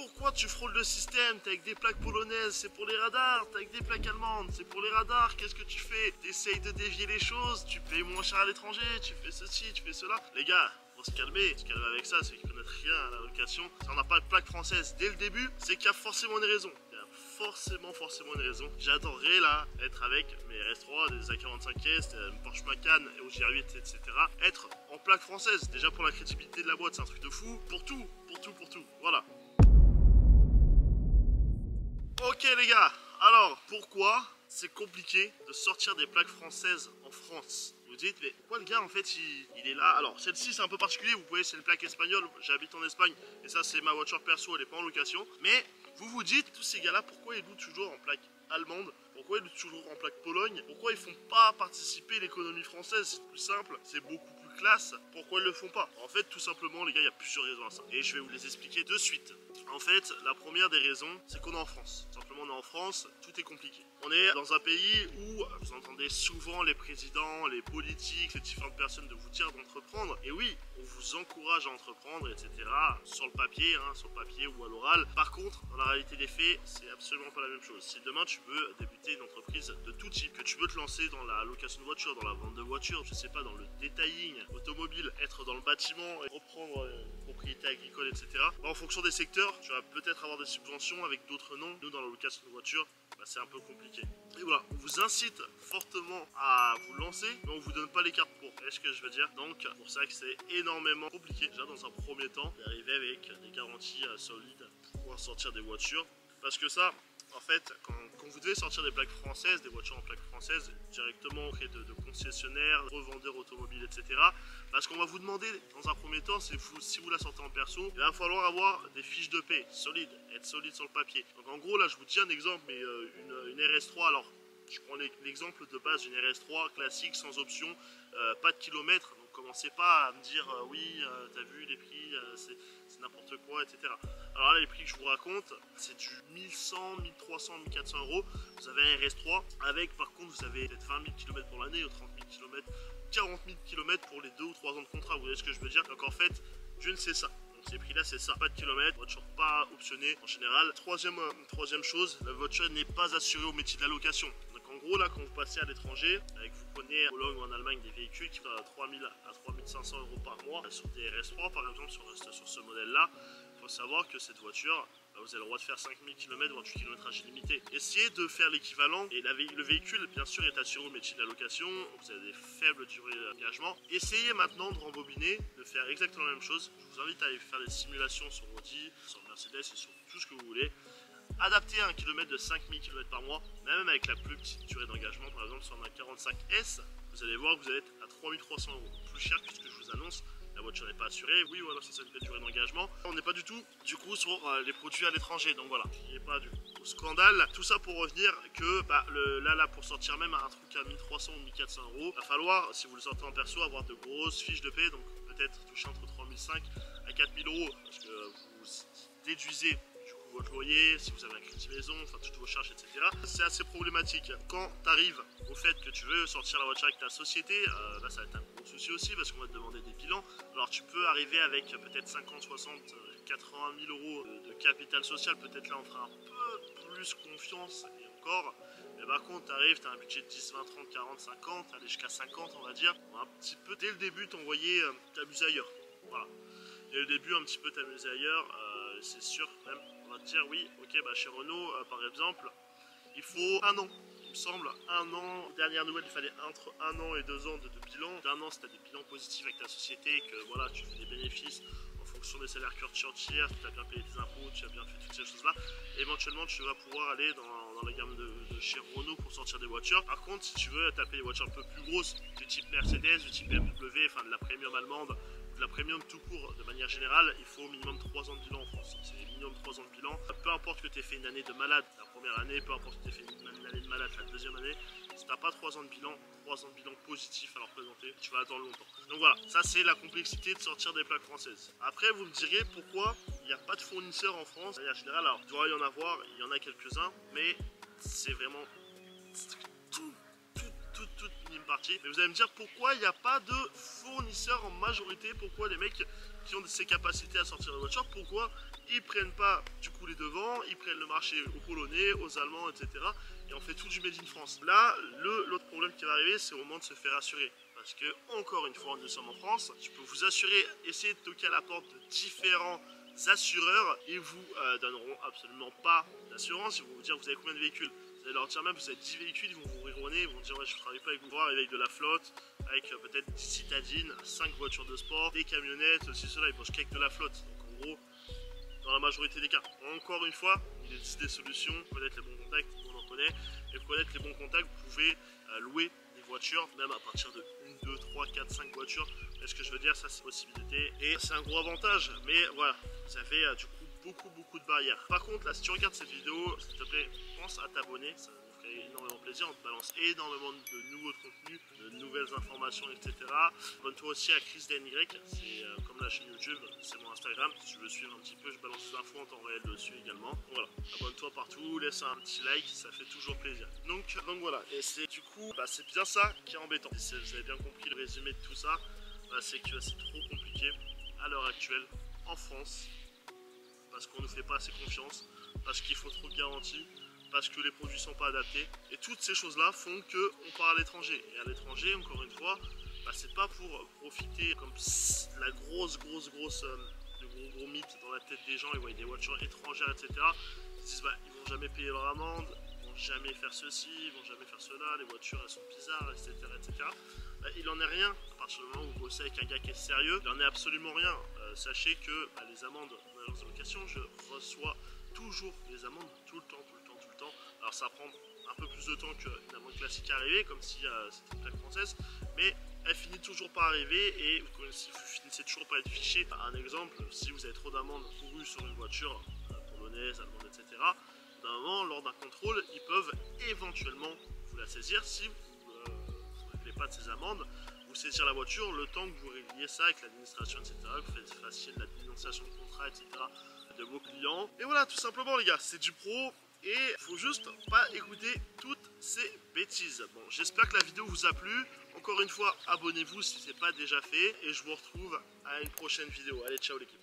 pourquoi tu fraudes le système? T'es avec des plaques polonaises, c'est pour les radars. T'es avec des plaques allemandes, c'est pour les radars. Qu'est-ce que tu fais? T'essayes de dévier les choses, tu payes moins cher à l'étranger, tu fais ceci, tu fais cela. Les gars, faut se calmer avec ça, c'est qu'ils connaissent rien à la location. Si on n'a pas de plaque française dès le début, c'est qu'il y a forcément une raison. Il y a forcément une raison. J'adorerais là être avec mes RS3, des A45S, une Porsche Macan, au GR8, etc. Être en plaque française. Déjà pour la crédibilité de la boîte, c'est un truc de fou. Pour tout. Voilà. Ok les gars, alors pourquoi c'est compliqué de sortir des plaques françaises en France? Vous dites, mais pourquoi le gars en fait il est là? Alors celle-ci c'est un peu particulier, vous voyez c'est une plaque espagnole, j'habite en Espagne et ça c'est ma voiture perso, elle est pas en location. Mais vous vous dites, tous ces gars là, pourquoi ils louent toujours en plaque allemande? Pourquoi ils louent toujours en plaque Pologne? Pourquoi ils font pas participer l'économie française? C'est plus simple, c'est beaucoup plus classe. Pourquoi ils le font pas? En fait tout simplement les gars, il y a plusieurs raisons à ça et je vais vous les expliquer de suite. En fait la première des raisons c'est qu'on est en France. Simplement on est en France, tout est compliqué. On est dans un pays où vous entendez souvent les présidents, les politiques, les différentes personnes de vous dire d'entreprendre. Et oui, on vous encourage à entreprendre, etc. Sur le papier ou à l'oral. Par contre, dans la réalité des faits, c'est absolument pas la même chose. Si demain tu veux débuter une entreprise de tout type, que tu veux te lancer dans la location de voitures, dans la vente de voitures, je sais pas, dans le detailing automobile, être dans le bâtiment et reprendre une propriété agricole, etc. En fonction des secteurs, tu vas peut-être avoir des subventions avec d'autres noms. Nous, dans la location de voitures, c'est un peu compliqué. Et voilà, on vous incite fortement à vous lancer, mais on vous donne pas les cartes pour. Vous voyez ce que je veux dire? Donc, pour ça que c'est énormément compliqué. Déjà, dans un premier temps, d'arriver avec des garanties solides pour pouvoir sortir des voitures. Parce que ça, en fait, quand vous devez sortir des plaques françaises, des voitures en plaques françaises, directement auprès de concessionnaires, revendeurs automobiles, etc. Parce qu'on va vous demander, dans un premier temps, si vous la sortez en perso, il va falloir avoir des fiches de paie solides, être solide sur le papier. Donc en gros, là, je vous dis un exemple, mais une RS3, alors, je prends l'exemple de base d'une RS3 classique, sans option, pas de kilomètres. Donc commencez pas à me dire, oui, t'as vu les prix, c'est n'importe quoi, etc. Alors là, les prix que je vous raconte, c'est du 1100, 1300, 1400 euros. Vous avez un RS3 avec, par contre, vous avez peut-être 20 000 km pour l'année, ou 30 000 km, 40 000 km pour les 2 ou 3 ans de contrat. Vous voyez ce que je veux dire? Donc en fait, d'une, c'est ça. Donc ces prix-là, c'est ça. Pas de kilomètres, voiture pas optionnée en général. Troisième chose, la voiture n'est pas assurée au métier de la location. Donc en gros, là, quand vous passez à l'étranger, vous prenez en Pologne ou en Allemagne des véhicules qui coûtent 3 000 à 3 500 euros par mois. Sur des RS3, par exemple, sur ce modèle-là, il faut savoir que cette voiture, vous avez le droit de faire 5000 km, voire du kilométrage illimité. Essayez de faire l'équivalent, et le véhicule, bien sûr, est assuré au métier de la location, vous avez des faibles durées d'engagement. Essayez maintenant de rembobiner, de faire exactement la même chose. Je vous invite à aller faire des simulations sur Audi, sur Mercedes et sur tout ce que vous voulez. Adapter à un kilomètre de 5000 km par mois, même avec la plus petite durée d'engagement, par exemple sur un 45S, vous allez voir que vous allez être à 3300 euros. Plus cher que ce que je vous annonce. La voiture n'est pas assurée, oui voilà, c'est une belle durée d'engagement. On n'est pas du tout du coup sur les produits à l'étranger, donc voilà, il n'y a pas du au scandale. Tout ça pour revenir que là pour sortir même un truc à 1300 ou 1400 euros, il va falloir, si vous le sortez en perso, avoir de grosses fiches de paie, donc peut-être toucher entre 3500 à 4000 euros, parce que vous déduisez votre loyer, si vous avez un crédit maison, enfin toutes vos charges, etc. C'est assez problématique. Quand tu arrives au fait que tu veux sortir la voiture avec ta société, là ça va être un gros souci aussi parce qu'on va te demander des bilans. Alors tu peux arriver avec peut-être 50, 60, 80 000 euros de capital social, peut-être là on fera un peu plus confiance et encore. Mais par contre, tu arrives, tu as un budget de 10, 20, 30, 40, 50, aller jusqu'à 50 on va dire. On va un petit peu dès le début t'envoyer t'amuser ailleurs. Voilà. Dès le début un petit peu t'amuser ailleurs, c'est sûr même. On va te dire oui, ok, chez Renault par exemple, il faut un an, il me semble, un an. Dernière nouvelle, il fallait entre 1 an et 2 ans de bilan. D'un an, si tu as des bilans positifs avec ta société, que voilà, tu fais des bénéfices en fonction des salaires que tu retires, tu as bien payé tes impôts, tu as bien fait toutes ces choses-là, éventuellement tu vas pouvoir aller dans la gamme de chez Renault pour sortir des voitures. Par contre, si tu veux taper des voitures un peu plus grosses, du type Mercedes, du type BMW, enfin de la premium allemande, de la premium tout court, de manière générale, il faut au minimum 3 ans de bilan en France. C'est minimum 3 ans de bilan. Peu importe que tu aies fait une année de malade la première année, peu importe que tu aies fait une année de malade la deuxième année, si tu n'as pas 3 ans de bilan, 3 ans de bilan positif à leur présenter, tu vas attendre longtemps. Donc voilà, ça c'est la complexité de sortir des plaques françaises. Après, vous me direz pourquoi il n'y a pas de fournisseurs en France. De manière générale, alors il doit y en avoir, il y en a quelques-uns, mais c'est vraiment toute minime partie. Mais vous allez me dire pourquoi il n'y a pas de fournisseurs en majorité, pourquoi les mecs qui ont ces capacités à sortir de voiture, pourquoi ils prennent pas du coup les devants, ils prennent le marché aux Polonais, aux Allemands, etc. Et on fait tout du Made in France. Là, l'autre problème qui va arriver, c'est au moment de se faire assurer. Parce que, encore une fois, nous sommes en France, je peux vous assurer, essayez de toquer à la porte de différents assureurs, ils vous donneront absolument pas d'assurance. Ils vont vous dire vous avez combien de véhicules. Vous allez leur dire même vous avez 10 véhicules, ils vont vous rigonner, ils vont dire ouais je travaille pas avec vous, avec de la flotte, avec peut-être 10 citadines, 5 voitures de sport, des camionnettes, ceci, cela, ils bossent qu'avec de la flotte. Donc en gros, dans la majorité des cas, encore une fois, il existe des solutions, connaître les bons contacts, on en connaît, et connaître les bons contacts, vous pouvez louer des voitures, même à partir de 1, 2, 3, 4, 5 voitures. Mais ce que je veux dire, ça c'est une possibilité, et c'est un gros avantage, mais voilà, vous avez du coup beaucoup de barrières. Par contre, là, si tu regardes cette vidéo, s'il te plaît, pense à t'abonner, ça nous ferait énormément plaisir, on te balance énormément de nouveaux contenus, de nouvelles informations, etc. Abonne-toi aussi à Chris DNY, c'est comme la chaîne YouTube, c'est mon Instagram, si tu veux suivre un petit peu, je balance des infos en temps réel dessus également. Donc voilà, abonne-toi partout, laisse un petit like, ça fait toujours plaisir. Donc voilà, et c'est du coup, c'est bien ça qui est embêtant. Si vous avez bien compris le résumé de tout ça, c'est que c'est trop compliqué à l'heure actuelle en France, parce qu'on ne nous fait pas assez confiance, parce qu'il faut trop de garanties, parce que les produits ne sont pas adaptés. Et toutes ces choses-là font qu'on part à l'étranger. Et à l'étranger, encore une fois, c'est pas pour profiter comme la grosse le gros mythe dans la tête des gens. Ils voient des voitures étrangères, etc. Ils se disent ils vont jamais payer leur amende, ils vont jamais faire ceci, ils vont jamais faire cela, les voitures elles sont bizarres, etc. etc. Il en est rien. À partir du moment où vous bossez avec un gars qui est sérieux, il en est absolument rien. Sachez que les amendes en agence de location, je reçois toujours les amendes tout le temps. Alors ça prend un peu plus de temps qu'une amende classique à arriver, comme si c'était une plaque française, mais elle finit toujours par arriver et vous finissez toujours par être fiché. Un exemple, si vous avez trop d'amendes courues sur une voiture polonaise, allemande, etc., d'un moment, lors d'un contrôle, ils peuvent éventuellement vous la saisir si vous ne réglez pas de ces amendes. Vous saisir la voiture le temps que vous régliez ça avec l'administration, etc., que vous fassiez de la dénonciation de contrat, etc., de vos clients. Et voilà, tout simplement les gars, c'est du pro. Et faut juste pas écouter toutes ces bêtises. Bon, j'espère que la vidéo vous a plu. Encore une fois, abonnez-vous si ce n'est pas déjà fait. Et je vous retrouve à une prochaine vidéo. Allez, ciao l'équipe.